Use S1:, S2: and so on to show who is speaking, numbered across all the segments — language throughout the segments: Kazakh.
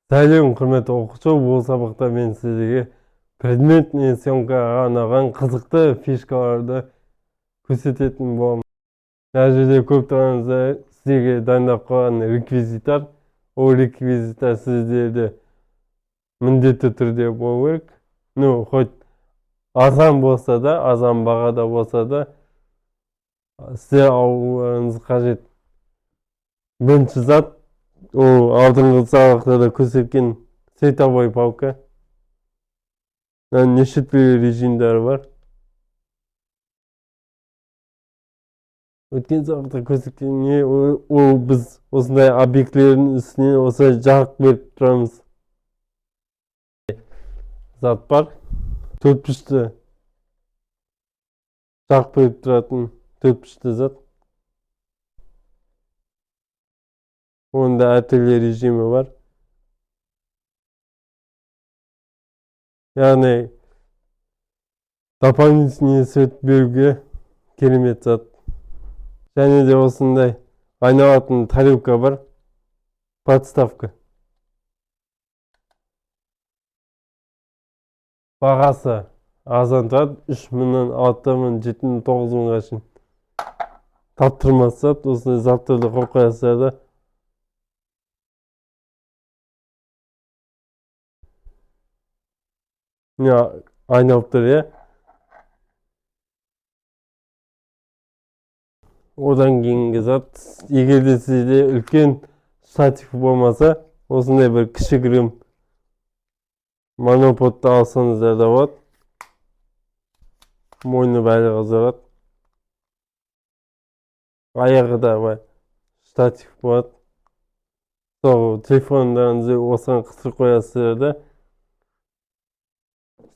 S1: Сәлем, құрметті оқушы. Бұл сабақта мен сіздерге предметный съемкаға арналған қызықты фишкаларды көрсететін боламын. Мына жерде көріп тұрғаныңыздай сіздерге дайындап қойған реквизиттар. Ол реквизиттар сіздерде міндетті түрде болу керек. Хоть арзан болса да, арзан бағада болса да, сіздер алуларыңыз қажет. Бірінші зат, ол алдыңғы сабақтарда көрсеткен световой палка. Неше түрлі режимдері бар. Өткен сабақта көрсеткен не, ол біз осындай объектілердің үстіне осылай жарық беріп тұрамыз. Зат бар. Төртбұрышты жарық беріп тұратын төртбұрышты зат. Онда әртүрлі режимі бар. Яғни дополнительный свет беруге керемет зат. Және де осындай айналатын тарелка бар. Подставка. Бағасы арзан тұрады. 3.000-нан 6.000, 7.000, 9.000-ға шейін. Таптырмас зат. Осындай заттарды қойып қоясыздар да. Айналып тұр, иә. Одан кейінгі зат, егер де сізде үлкен штатив болмаса, осындай бір кішігірім моноподты алсаңыздар да болады. Мойны бәрі қызарады. Аяғы да бар штатив болады. Сол телефондарыңызды осыған қысып қоясыздар да.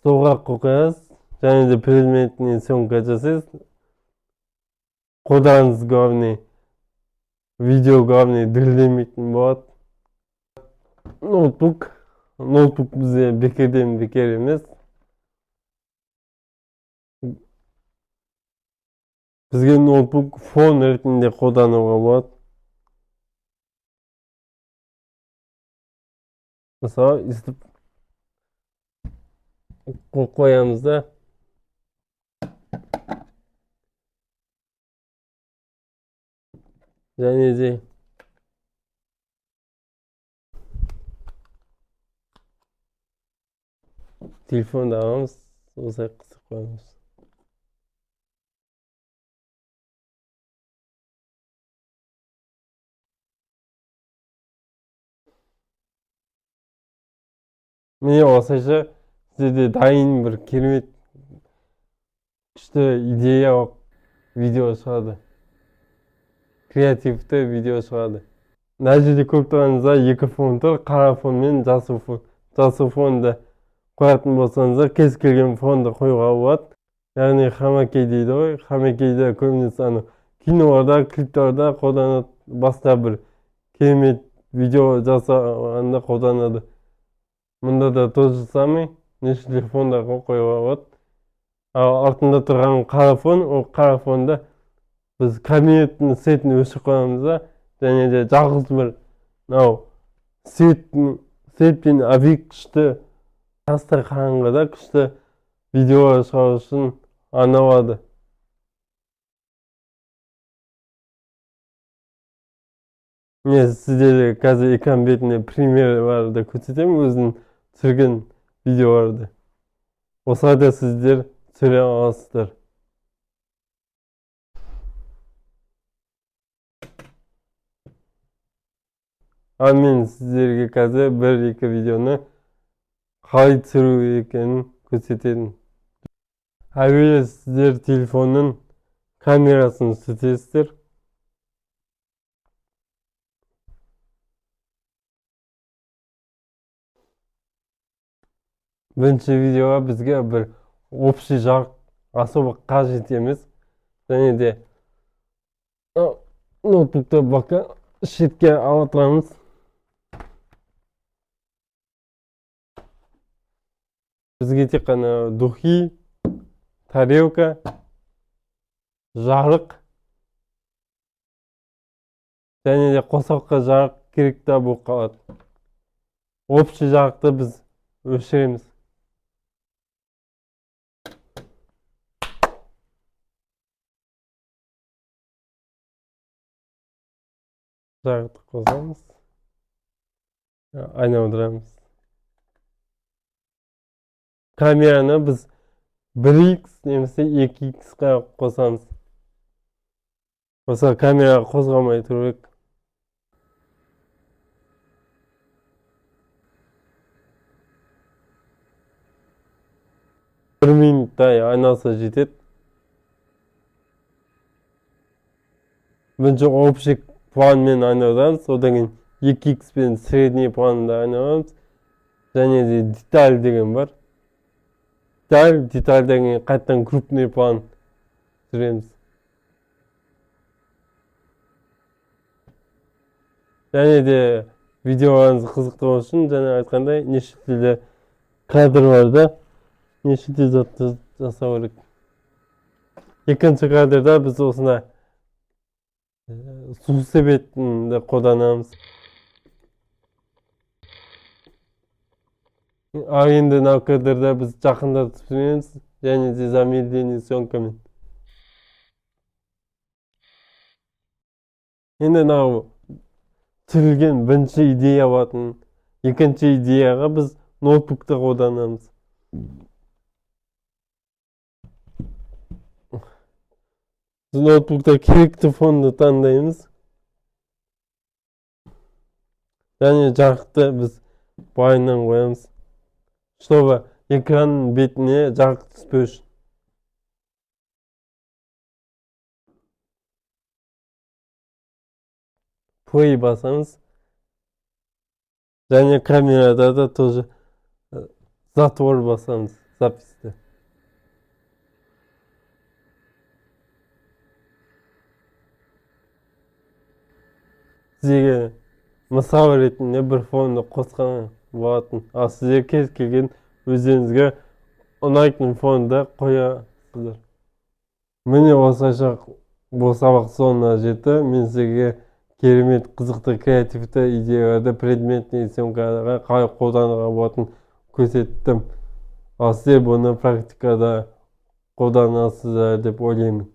S1: Столға қойасыз, және де предметный съемка жасайсыз. Қолдарыңыз главный, видео главный дірілдемейтін болады. Ноутбук бізде бекерден бекер емес. Бізге ноутбук фон ретінде қолдануға болады. Мысалы, істіп қоямыз да. Және де телефонды аламыз, осылай қысып қоямыз. Міне осылайша сізде дайын бір керемет күшті идеялық видео шығады. Креативті видео шығады. Мына жерде көріп тұрғаныңызда екі фон тұр, қара фон мен жасыл фон. Жасыл фонды қоятын болсаңыздар, кез келген фонды қоюға болады. Яғни хромакей дейді ғой. Хромакейді көбінесе киноларда, клиптерде қолданады, басқа бір керемет видео жасағанда қолданады. Мұнда да то же самый, неше түрлі фондарға қоюға болады. Ал артында тұрған қара фон, ол қара фонды біз кабинеттің светін өшіріп қоямыз да, және де жалғыз бір светтен объект күшті, тастай қараңғыда күшті видео шығару үшін арналады. Мен сіздерге қазір экран бетінде примерларды көрсетемін, өзінің түсірген видеоларды. Осылайда сіздер түсіре аласыздар. Ал мен сіздерге қазір бір-екі видеоны қалай түсіру екенін көрсетемін. Әуелі сіздер телефонның камерасын түзетесіздер. Бірінші видеоға бізге бір общий жарық особо қажет емес. Және де ноутбукты бака шетке алып отырамыз. Бізге тек қана духи, тарелка, жарық және де қосалқы жарық керек та болып қалады. общий жарықты біз өшіреміз. Жарықты қосамыз. Айналдырамыз. Камераны біз 1x немесе 2x-қа қосамыз. Мысалы камера қозғалмай тұру керек. Bir minutтай айналса жетеді. Бірінші общий планмен айналдырамыз, одан кейін 2x пен средний планда айналдырамыз. Және де деталь деген бар. Детальден кейін қайттан крупный план түсіреміз. Және де видеоларыңызды қызықтыру үшін жаңа айтқандай неше түрлі кадрларда неше түрлі затты жасау керек. Екінші кадрда біз осында су себетінді қолданамыз. Ал енді мынау кадрда біз жақындатып түсіреміз, және де замедление съемкамен. Енді мынау түсірілген бірінші идея болатын. Екінші идеяға біз ноутбукты қолданамыз. Біз ноутбукта керекті фонды таңдаймыз. Және жарықты біз байынан қоямыз. Чтобы экранның бетіне жарық түспеу үшін. Play басамыз. Және камерада да тоже затвор басамыз, записьті. Сізге мысал ретінде бір фонды қосқан болатын. Ал сіздер кез келген өздеріңізге ұнайтын фонды қоясыздар. Міне осылайша бұл сабақ соңына жетті. Мен сізге керемет қызықты креативті идеяларды предметный съемкаға қалай қолдануға болатынын көрсеттім. Ал сіздер бұны практикада қолданасыздар деп ойлаймын.